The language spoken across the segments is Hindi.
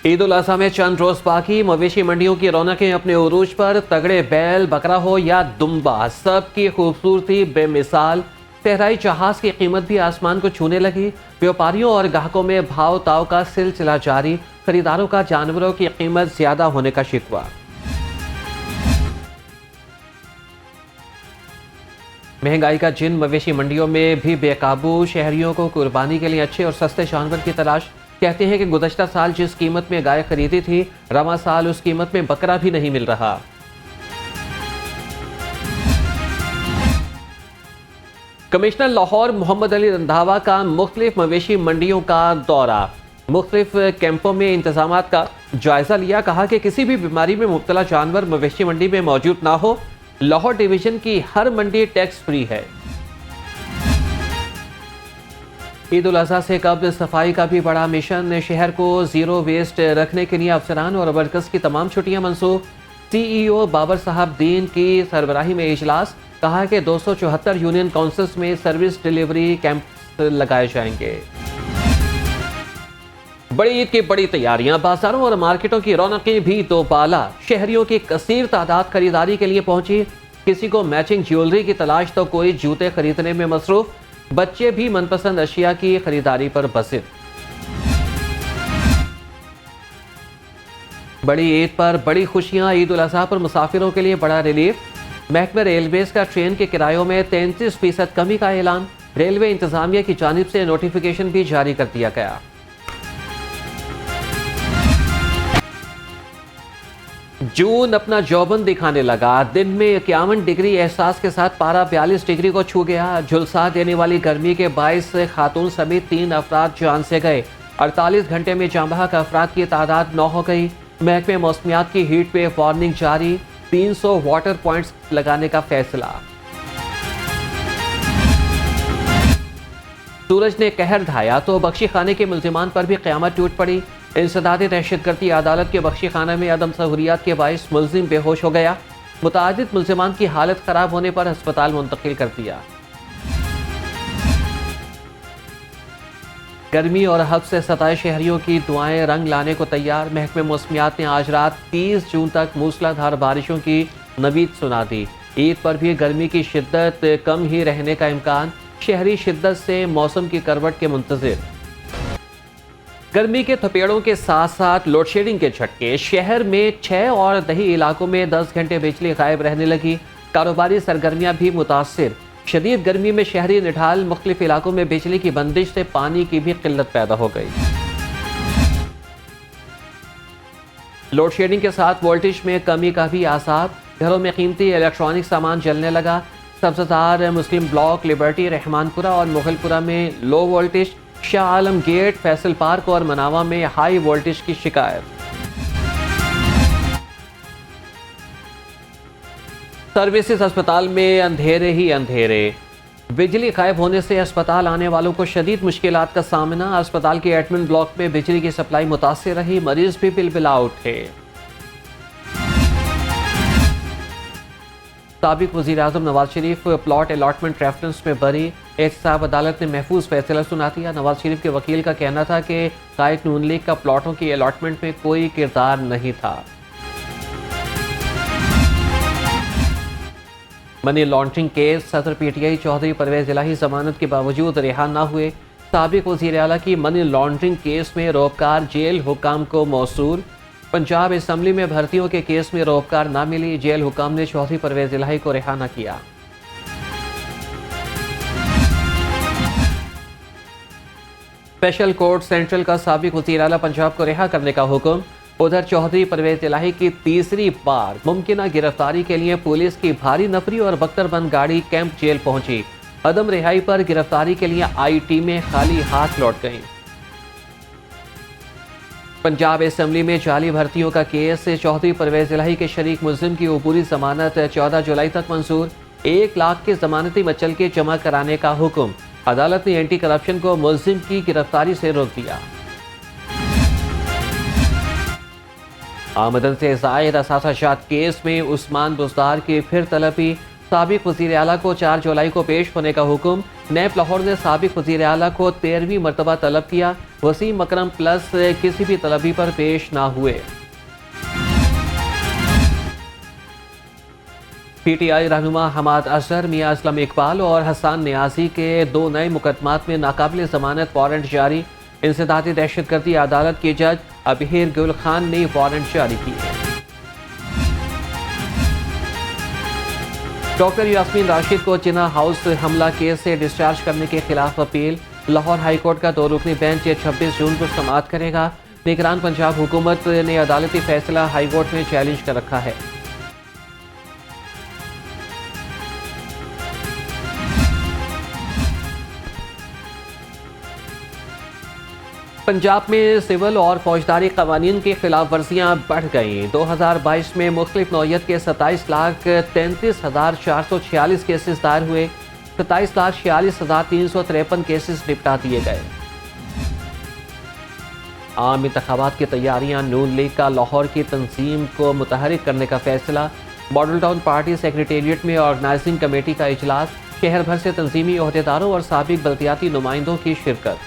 ईद उल अज़हा में चंद रोज बाकी, मवेशी मंडियों की रौनकें अपने उरूज पर। तगड़े बैल, बकरा हो या दुम्बा, सबकी खूबसूरती बेमिसाल। सहराई जहाज की कीमत भी आसमान को छूने लगी। व्यापारियों और ग्राहकों में भाव ताव का सिलसिला जारी। खरीदारों का जानवरों की कीमत ज्यादा होने का शिकवा। महंगाई का जिन मवेशी मंडियों में भी बेकाबू। शहरियों को कुर्बानी के लिए अच्छे और सस्ते जानवर की तलाश। कहते हैं कि गुज़श्ता साल जिस कीमत में गाय खरीदी थी, रवा साल उस कीमत में बकरा भी नहीं मिल रहा। कमिश्नर लाहौर मोहम्मद अली रंधावा का मुख्तलिफ मवेशी मंडियों का दौरा। मुख्तलिफ कैंपों में इंतजाम का जायजा लिया। कहा कि किसी भी बीमारी में मुब्तला जानवर मवेशी मंडी में मौजूद ना हो। लाहौर डिवीजन की हर मंडी टैक्स फ्री है। ईद उल अज़हा से कब्ल सफाई का भी बड़ा मिशन। शहर को जीरो वेस्ट रखने के लिए अफसरान और वर्कर्स की तमाम छुट्टियां मंसूख। CEO बाबर साहब दीन की सरबराही में इजलास। कहा कि 274 यूनियन काउंसिल्स में सर्विस डिलीवरी कैंप लगाए जाएंगे। बड़ी ईद की बड़ी तैयारियां। बाजारों और मार्केटों की रौनकें भी दोबाला। शहरियों की कसीर तादाद खरीदारी के लिए पहुंची। किसी को मैचिंग ज्वेलरी की तलाश तो कोई जूते खरीदने में मसरूफ। बच्चे भी मनपसंद अशिया की खरीदारी पर बसिर। बड़ी ईद पर बड़ी खुशियां। ईद उल अज़हा पर मुसाफिरों के लिए बड़ा रिलीफ। महकमे रेलवेज का ट्रेन के किरायों में 33% कमी का ऐलान। रेलवे इंतजामिया की जानिब से नोटिफिकेशन भी जारी कर दिया गया। जून अपना जौबन दिखाने लगा। दिन में 51 डिग्री एहसास के साथ पारा 42 डिग्री को छू गया। झुलसा देने वाली गर्मी के बायस खातून समेत 3 अफराद जान से गए। 48 घंटे में जाँ बहक अफराद की तादाद 9 हो गई। महकमे मौसमियात की हीट वेव वार्निंग जारी। 300 वाटर पॉइंट्स लगाने का फैसला। सूरज ने कहर ढाया तो बख्शी खाने के मुल्जिमान पर भी क़यामत टूट पड़ी। इंसदादी दहशतगर्दी अदालत के बख्शी खाना में अदम सहूलियात के बाइस मुल्जिम बेहोश हो गया। मुतादिद मुल्जिमान की हालत खराब होने पर अस्पताल मुंतकिल कर दिया। गर्मी और हब से सताए शहरियों की दुआएं रंग लाने को तैयार। महकमे मौसमियात ने आज रात 30 जून तक मूसलाधार बारिशों की नवीद सुना दी। ईद पर भी गर्मी की शिद्दत कम ही रहने का इम्कान। शहरी शिद्दत से मौसम की करवट के मुंतजिर। गर्मी के थपेड़ों के साथ साथ लोड शेडिंग के झटके। शहर में 6 और दही इलाकों में 10 घंटे बिजली गायब रहने लगी। कारोबारी सरगर्मियां भी मुतासिर। शदीद गर्मी में शहरी निढाल। मुख्तलिफ इलाकों में बिजली की बंदिश से पानी की भी किल्लत पैदा हो गई। लोड शेडिंग के साथ वोल्टेज में कमी का भी आसार। घरों में कीमती इलेक्ट्रॉनिक सामान जलने लगा। सब्जदार, मुस्लिम ब्लॉक, लिबर्टी, रहमानपुरा और मुगलपुरा में low voltage. Shah Alam gate, Faisal park और मनावा में हाई वोल्टेज की शिकायत। सर्विसेज अस्पताल में अंधेरे ही अंधेरे। बिजली गायब होने से अस्पताल आने वालों को शदीद मुश्किलात का सामना। अस्पताल के एडमिन ब्लॉक में बिजली की सप्लाई मुतासिर रही। मरीज भी बिलबिला उठे। साबिक वज़ीर आज़म Nawaz Sharif plot allotment reference में बरी। एहतसाब अदालत ने महफूज फैसला सुना दिया। नवाज शरीफ के वकील का कहना था कि कायद नून लीग का प्लॉटों की अलॉटमेंट में कोई किरदार नहीं था। Money laundering case. सदर PTI चौधरी परवेज इलाही जमानत के बावजूद रिहा न हुए। साबिक वज़ीर आला की मनी लॉन्ड्रिंग केस में रोबकार जेल हुकाम को मौसूल। पंजाब असम्बली में भर्तियों के केस में रोबकार ना मिली। जेल हुकाम ने चौधरी परवेज इलाही को रिहा न किया। स्पेशल कोर्ट सेंट्रल का साबिक वज़ीर आला पंजाब को रिहा करने का हुक्म। उधर चौधरी परवेज इलाही की तीसरी बार मुमकिना गिरफ्तारी के लिए पुलिस की भारी नफरी और बख्तरबंद गाड़ी कैंप जेल पहुंची। अदम रिहाई पर गिरफ्तारी के लिए आई टीमें खाली हाथ लौट गईं। पंजाब असम्बली में जाली भर्तियों का केस। चौधरी परवेज इलाही के शरीक मुल्जिम की अबूरी जमानत 14 जुलाई तक मंजूर। 1 लाख के जमानती मचल के जमा कराने का हुक्म। अदालत ने एंटी करप्शन को मुल्जिम की गिरफ्तारी से रोक दिया। आमदन से जायद असासाजात केस में उस्मान बुजदार की फिर तलबी। साबिक वज़ीर आला को 4 जुलाई को पेश होने का हुक्म। नैब लाहौर ने साबिक वज़ीर आला को 13वीं मरतबा तलब किया। वसीम अकरम प्लस किसी भी तलबी पर पेश ना हुए। PTI रहनुमा हमाद अजहर, मियां असलम इकबाल और हसन नियाजी के 2 नए मुकदमात में नाकाबिल जमानत वारंट जारी। इंसदादी दहशतगर्दी अदालत के जज अबीर गुल खान ने वारंट जारी किए। डॉक्टर यास्मीन राशिद को जिना हाउस हमला केस से डिस्चार्ज करने के खिलाफ अपील। लाहौर हाईकोर्ट का 2 रुकनी बेंच 26 जून को समाअत करेगा। निगरान पंजाब हुकूमत ने अदालती फैसला हाईकोर्ट में चैलेंज कर रखा है। पंजाब में सिविल और फौजदारी कवानीन की खिलाफ वर्जियाँ बढ़ गईं। 2022 में मुख्तलिफ नौयत के 27,33,446 केसेस दायर हुए। 27,46,353 केसेस निपटा दिए गए। आम इंतखाबात की तैयारियां। नून लीग का लाहौर की तंजीम को मुतहरिक करने का फैसला। मॉडल टाउन पार्टी सेक्रेटेरिएट में ऑर्गेनाइजिंग कमेटी का इजलास। शहर भर से तंजीमी ओहदेदारों और साबिक बल्दियाती नुमाइंदों की शिरकत।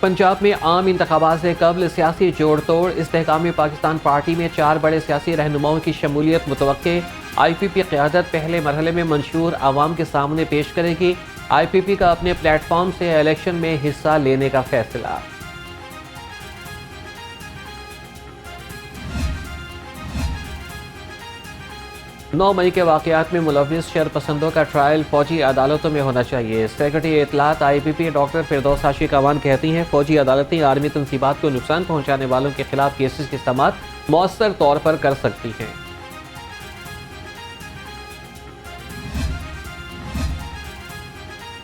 पंजाब में आम इंतखाबात से कबल सियासी जोड़ तोड़। इस्तेहकामी पाकिस्तान पार्टी में 4 बड़े सियासी रहनुमाओं की शमूलियत मुतवक्के। IPP क़यादत पहले मरहले में मंशूर आवाम के सामने पेश करेगी। IPP का अपने प्लेटफॉर्म से इलेक्शन में हिस्सा लेने का फैसला। नौ मई के वाक़यात में मुलव्विस शरपसंदों का ट्रायल फौजी अदालतों में होना चाहिए। सेक्रेटरी इत्तलात IPP डॉक्टर फिरदौस हाशी कवान कहती हैं, फौजी अदालतें आर्मी तनसीबात को नुकसान पहुंचाने वालों के खिलाफ केसेस की समाअत मौसर तौर पर कर सकती हैं।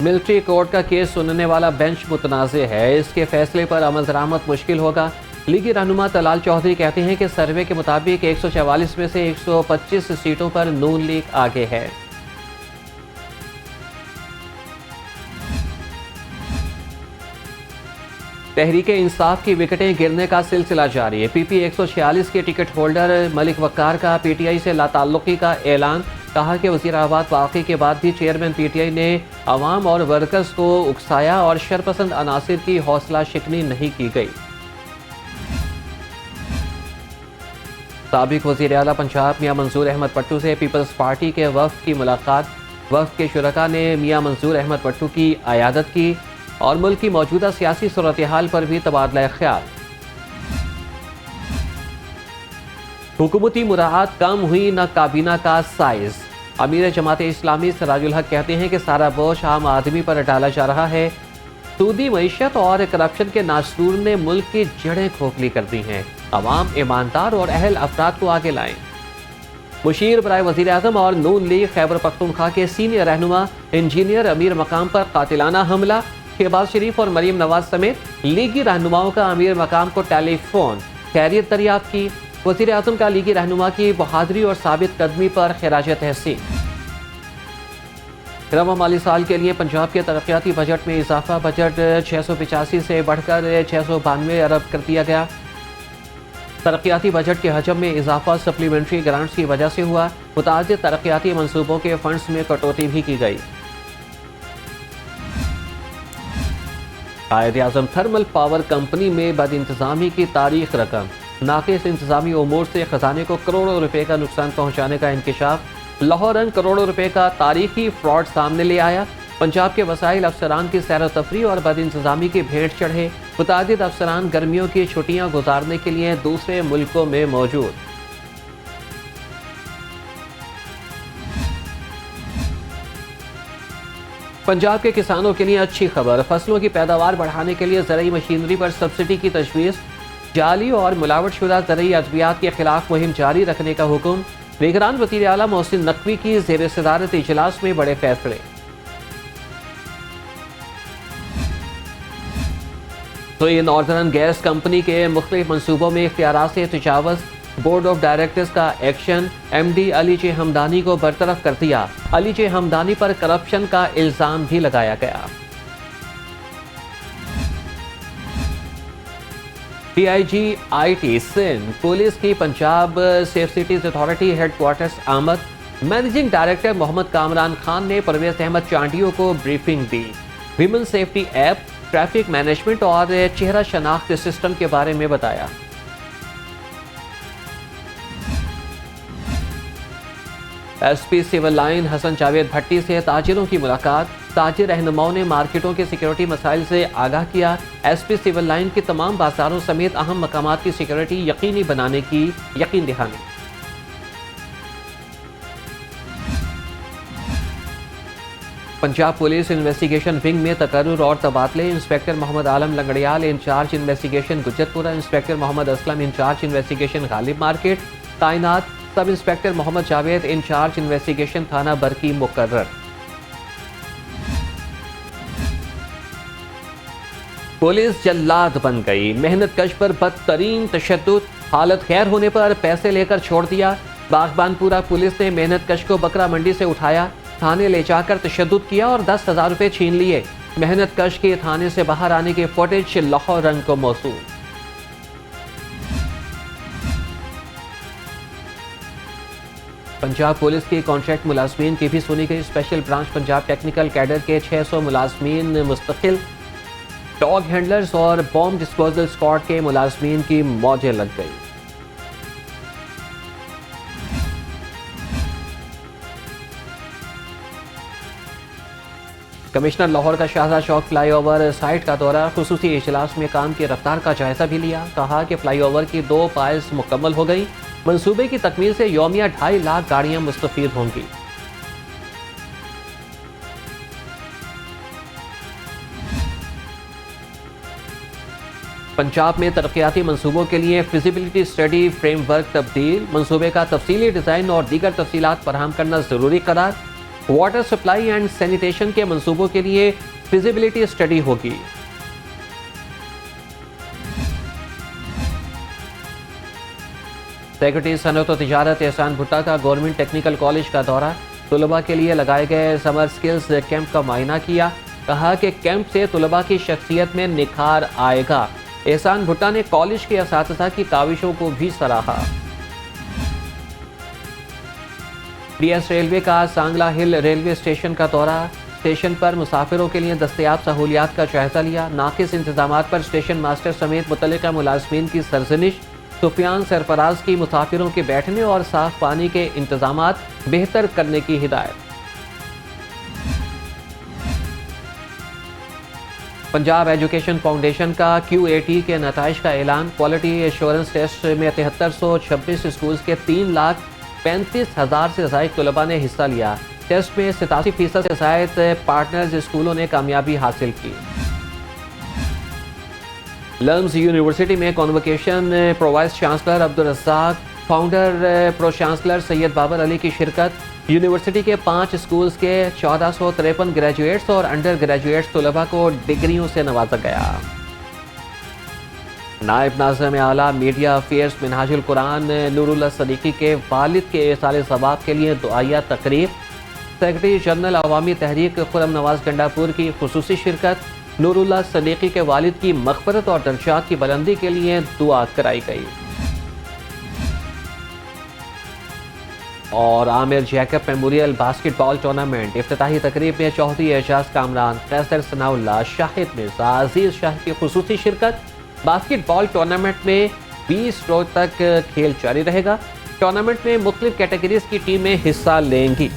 मिलिट्री कोर्ट का केस सुनने वाला बेंच मुतनाज़े है। इसके फैसले पर अमल दरामद मुश्किल होगा। लीगी रहनुमा तलाल चौधरी कहते हैं कि सर्वे के मुताबिक 144 में से 125 सीटों पर नून लीग आगे है। तहरीक इंसाफ की विकेटें गिरने का सिलसिला जारी है। PP 146 के टिकट होल्डर मलिक वक्कार का PTI से लाताल्लुकी का ऐलान। कहा कि वज़ीराबाद वाक़े के बाद भी चेयरमैन PTI ने अवाम और वर्कर्स को उकसाया और शरपसंद अनासिर की हौसला शिकनी नहीं की गई। साबिक वज़ीर आला पंजाब मियां मंसूर अहमद पट्टू से पीपल्स पार्टी के वफ़द की मुलाकात। वफ़द के शुरका ने मियां मंसूर अहमद पट्टू की अयादत की और मुल्क की मौजूदा सियासी सूरत हाल पर भी तबादला ख्याल। हुकूमती मुराद कम हुई न काबीना का साइज। अमीर जमात इस्लामी सिराजुल हक कहते हैं कि सारा बोझ आम आदमी पर डाला जा रहा है। सूदी मईशत और करप्शन के नासूर ने मुल्क की जड़ें खोखली कर दी हैं। अवाम ईमानदार और अहल अफराद को आगे लाएं। मुशीर बराए वज़ीर आज़म और नून लीग खैबर पख्तूनख्वा के सीनियर रहनुमा इंजीनियर अमीर मकाम पर कातिलाना हमला। शहबाज शरीफ और मरीम नवाज समेत लीगी रहनुमाओं का अमीर मकाम को टेलीफोन खैरियत दरियाफ्त की। वज़ीर आज़म का लीगी रहनुमा की बहादुरी और साबित कदमी पर खिराज तहसीन। रवा माली साल के लिए पंजाब के तरक्याती बजट में इजाफा। बजट 685 से बढ़कर 692 अरब कर दिया गया। तरक्याती बजट के हजम में इजाफा सप्लीमेंट्री ग्रांट्स की वजह से हुआ। मुतादिद तरक्याती मंसूबों के फंड्स में कटौती भी की गई। कायद आज़म थर्मल पावर कंपनी में बदइंतजामी की तारीख रकम। नाकिस इंतजामी उमूर से खजाने को करोड़ों रुपए का नुकसान पहुंचाने का इंकिशाफ। लाहौर रंग करोड़ों रुपए का तारीखी फ्रॉड सामने ले आया। पंजाब के वसाइल अफसरान की सैर तफरी और बदइंतजामी की भेंट चढ़े। मुतादिद अफसरान गर्मियों की छुट्टियां गुजारने के लिए दूसरे मुल्कों में मौजूद। पंजाब के किसानों के लिए अच्छी खबर। फसलों की पैदावार बढ़ाने के लिए ज़रूरी मशीनरी पर सब्सिडी की तजवीज़। जाली और मिलावटशुदा ज़रूरी अद्वियात के खिलाफ मुहिम जारी रखने का हुक्म। निगरान वज़ीर आला मोहसिन नकवी की ज़ेर सदारत इजलास में बड़े फैसले। तो ये नॉर्दर्न गैस कंपनी के मुख्तलिफ मनसूबों में इख्तियारात से तजावुज़। बोर्ड ऑफ डायरेक्टर्स का एक्शन। MD अली जे हमदानी को बरतरफ कर दिया। अली जे हमदानी पर करप्शन का इल्ज़ाम भी लगाया गया। DIG-IT सिंध पुलिस की Punjab safe cities authority headquarters आमद, मैनेजिंग डायरेक्टर मोहम्मद कामरान खान ने परवेज अहमद चांडियों को ब्रीफिंग दी। Women safety app, traffic management और चेहरा शनाख्त सिस्टम के बारे में बताया। SP civil line Hasan Javed Bhatti से ताजिरों की मुलाकात, ताजिर रहनुमाओं ने मार्केटों के सिक्योरिटी मसाइल से आगाह किया। SP सिविल लाइन के तमाम बाजारों समेत अहम मकामात की सिक्योरिटी यकीनी बनाने की यकीन दहानी। पंजाब पुलिस इन्वेस्टिगेशन विंग में तकर्रुर और तबादले, inspector Mohammad Alam Langrial incharge investigation Gujarpura, inspector Mohammad Aslam incharge investigation Ghalib market तैनात, sub inspector Mohammad Javed incharge investigation थाना बरकी मुकर्रर। पुलिस जल्लाद बन गई, मेहनत कश पर बदतरीन तशद्दुद, हालत खैर होने पर पैसे लेकर छोड़ दिया। बागबानपुरा पुलिस ने मेहनत कश को बकरा मंडी से उठाया, थाने ले जाकर तशद्दुद किया और 10,000 रुपए छीन लिए। मेहनत कश के थाने से बाहर आने के फुटेज लाहौर रंग को मौसूल। पंजाब पुलिस की कॉन्ट्रैक्ट मुलाजमीन की भी सुनी गई। Special branch Punjab technical cadre के 600 मुलाजमीन मुस्तकिल, डॉग हैंडलर्स और बॉम्ब डिस्पोजल स्क्वाड के मुलाजमीन की मौजें लग गई। कमिश्नर लाहौर का शाहजहां चौक फ्लाईओवर साइट का दौरा, खुसूसी इजलास में काम की रफ्तार का जायजा भी लिया। कहा कि फ्लाईओवर की 2 पाइल्स मुकम्मल हो गई, मंसूबे की तकमील से यौमिया 2.5 लाख गाड़ियां मुस्तफीद होंगी। पंजाब में तरक्याती मंसूबों के लिए फिजिबिलिटी स्टडी फ्रेमवर्क तब्दील, मंसूबे का तफसीली डिजाइन और दीगर तफसीलात फराहम करना जरूरी करार। वाटर सप्लाई एंड सैनिटेशन के मंसूबों के लिए फिजिबिलिटी स्टडी होगी। सेक्रेटरी सनअत और तिजारत एहसान भुट्टा का गवर्नमेंट टेक्निकल कॉलेज का दौरा, तुलबा के लिए लगाए गए समर स्किल्स कैंप का मुआयना किया। कहा कि कैंप से तुलबा की शख्सियत में निखार आएगा। एहसान भुट्टा ने कॉलेज के असातिज़ा की काविशों को भी सराहा। DS रेलवे का सांगला हिल रेलवे स्टेशन का दौरा, स्टेशन पर मुसाफिरों के लिए दस्तयाब सहूलियात का जायजा लिया। नाकिस इंतजामात पर स्टेशन मास्टर समेत मुतल्लिका मुलाजमीन की सरजनिश। सुफियान सरफराज की मुसाफिरों के बैठने और साफ पानी के इंतजामात बेहतर करने की हिदायत। पंजाब एजुकेशन फाउंडेशन का QAT के नताइज का ऐलान, क्वालिटी एश्योरेंस टेस्ट में 7326 स्कूल्स के 3,35,000 से ज़ायद तलबा ने हिस्सा लिया। टेस्ट में 87% से ज़ायद पार्टनर्स स्कूलों ने कामयाबी हासिल की। लर्म्स यूनिवर्सिटी में convocation pro vice chancellor Abdul Razzaq, founder pro chancellor Syed Babar Ali की शिरकत। यूनिवर्सिटी के 5 स्कूल्स के 1453 ग्रेजुएट्स और अंडर ग्रेजुएट्स तलबा को डिग्रियों से नवाजा गया। नायब नाज़िम आला मीडिया अफेयर्स मिनहाजुल कुरान नूरुल्लाह सदीकी के वालिद के इसाले सवाब के लिए दुआया तकरीब। सेक्रेटरी जनरल अवामी तहरीक खुरम नवाज गंडापुर की खुसूसी शिरकत। नूरुल्लाह सदीकी के वालिद की मग़फ़रत और दर्जात की बुलंदी के लिए दुआ कराई गई। और Amir Jacob memorial basketball tournament इफ्तिताही तकरीब में चौधरी एजाज कामरान, कैसर सनाउल्लाह, शाहिद मिर्जा, अजीज शाह की खुसूसी शिरकत। बास्केटबॉल टूर्नामेंट में 20 रोज तक खेल जारी रहेगा। टूर्नामेंट में मुख्तलिफ कैटेगरीज की टीमें हिस्सा लेंगी।